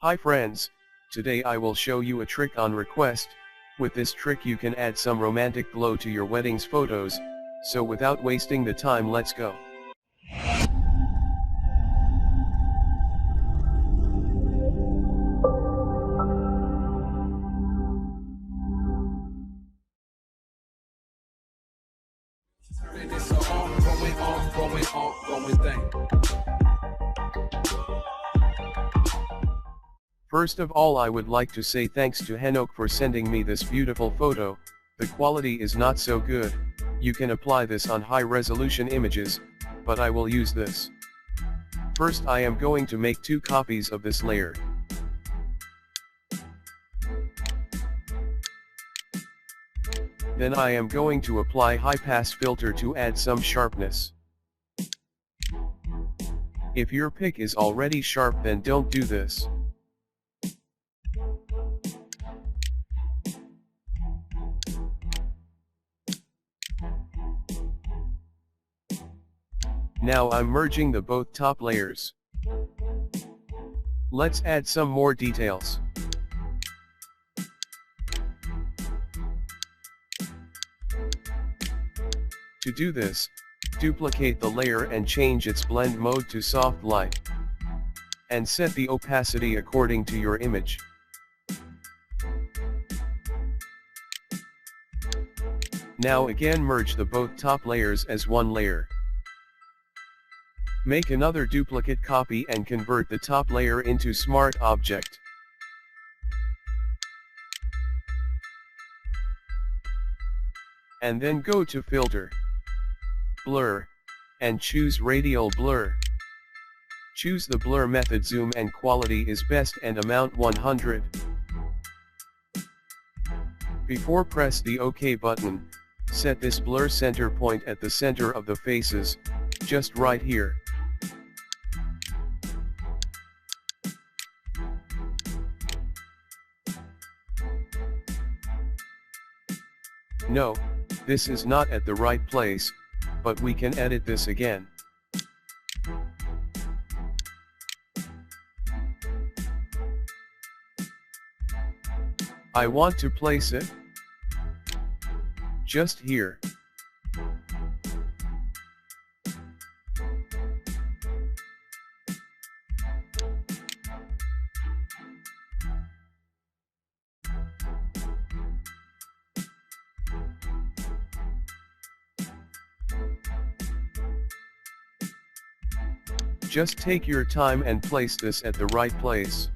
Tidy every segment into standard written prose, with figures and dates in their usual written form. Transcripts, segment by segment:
Hi friends, today I will show you a trick on request. With this trick you can add some romantic glow to your wedding's photos, so without wasting the time let's go. First of all I would like to say thanks to Henok for sending me this beautiful photo. The quality is not so good, you can apply this on high resolution images, but I will use this. First I am going to make 2 copies of this layer. Then I am going to apply high pass filter to add some sharpness. If your pic is already sharp then don't do this. Now I'm merging the both top layers. Let's add some more details. To do this, duplicate the layer and change its blend mode to soft light. And set the opacity according to your image. Now again merge the both top layers as one layer. Make another duplicate copy and convert the top layer into Smart Object. And then go to Filter, Blur, and choose Radial Blur. Choose the blur method. Zoom and quality is best and amount 100. Before press the OK button, set this blur center point at the center of the faces, just right here. No, this is not at the right place, but we can edit this again. I want to place it just here. Just take your time and place this at the right place.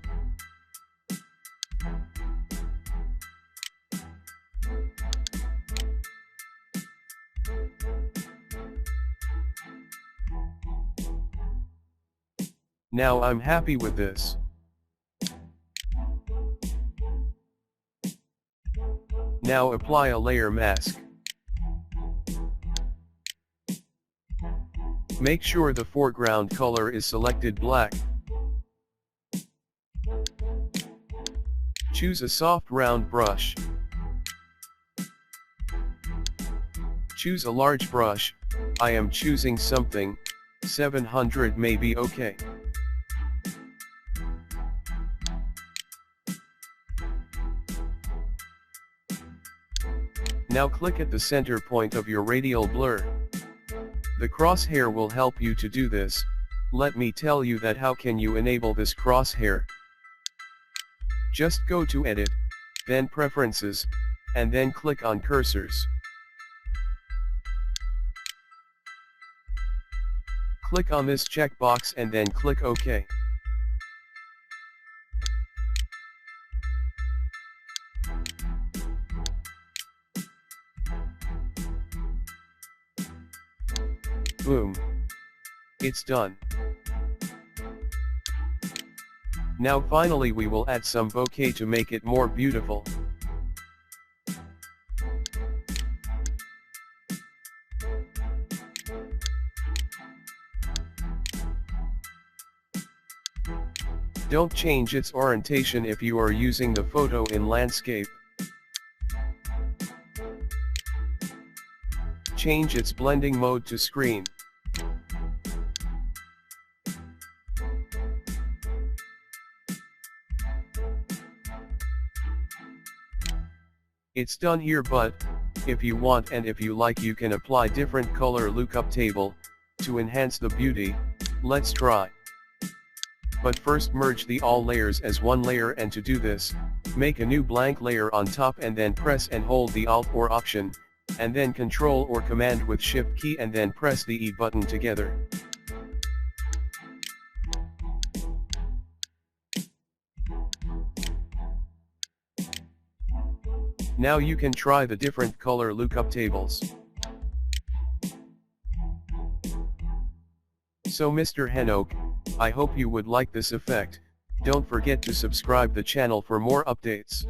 Now I'm happy with this. Now apply a layer mask. Make sure the foreground color is selected black. Choose a soft round brush. Choose a large brush, I am choosing something, 700 may be okay. Now click at the center point of your radial blur. The crosshair will help you to do this. Let me tell you that how can you enable this crosshair. Just go to Edit, then Preferences, and then click on Cursors. Click on this checkbox and then click OK. Boom. It's done. Now finally we will add some bokeh to make it more beautiful. Don't change its orientation if you are using the photo in landscape. Change its blending mode to screen. It's done here, but if you want and if you like you can apply different color lookup table to enhance the beauty. Let's try. But first merge the all layers as one layer, and to do this, make a new blank layer on top and then press and hold the Alt or Option, and then Control or Command with Shift key and then press the E button together. Now you can try the different color lookup tables. So Mr. Henok, I hope you would like this effect. Don't forget to subscribe the channel for more updates.